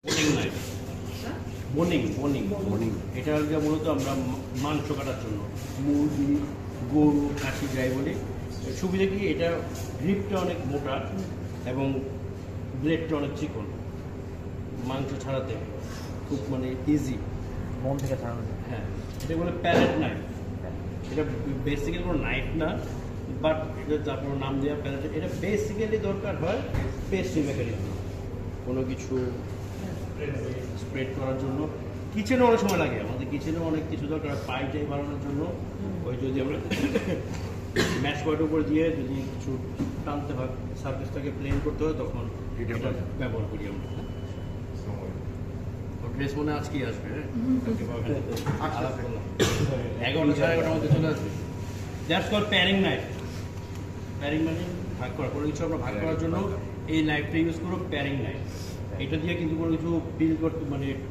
Boning knife, boning এটা হচ্ছে মূলত আমরা মাংস কাটার জন্য মুরগি, গরু, খাসি যাই বলি। সুবিধা কি, এটা গ্রিপটা অনেক মোটা এবং ব্লেডটা অনেক চিকন, মাংস ছাড়াতে খুব মানে ইজি। মন থেকে ছাড়ানো যায়। হ্যাঁ, এটা বলে প্যালেট নাইফ। এটা বেসিক্যালি কোনো নাইফ না, বাট এটা যার কোনো নাম দেওয়া প্যালেট। এটা বেসিক্যালি দরকার হয় পেস্ট্রি মেকারের জন্য, কোনো কিছু স্প্রেড করার জন্য। কিচেনে অনেক সময় লাগে, আমাদের কিচেনে অনেক কিছু দরকার, পাইটাই বানানোর জন্য। ওই যদি আমরা ম্যাশ পয়েন্টের উপর দিয়ে যদি কিছু টানতে হয়, সার্ফেসটাকে প্লেন করতে হয়, তখন এটা ব্যবহার করি আমরা। ড্রেস মনে আজকেই আসবে, হ্যাঁ 11:30 মধ্যে চলে আসবে। That's call pairing knife. Pairing মানে ভাগ করা, কোনো কিছু আমরা ভাগ করার জন্য এই নাইফটা ইউজ করো, প্যারিং নাইফ। এটা দিয়ে কিন্তু কোনো কিছু বিল করতে মানে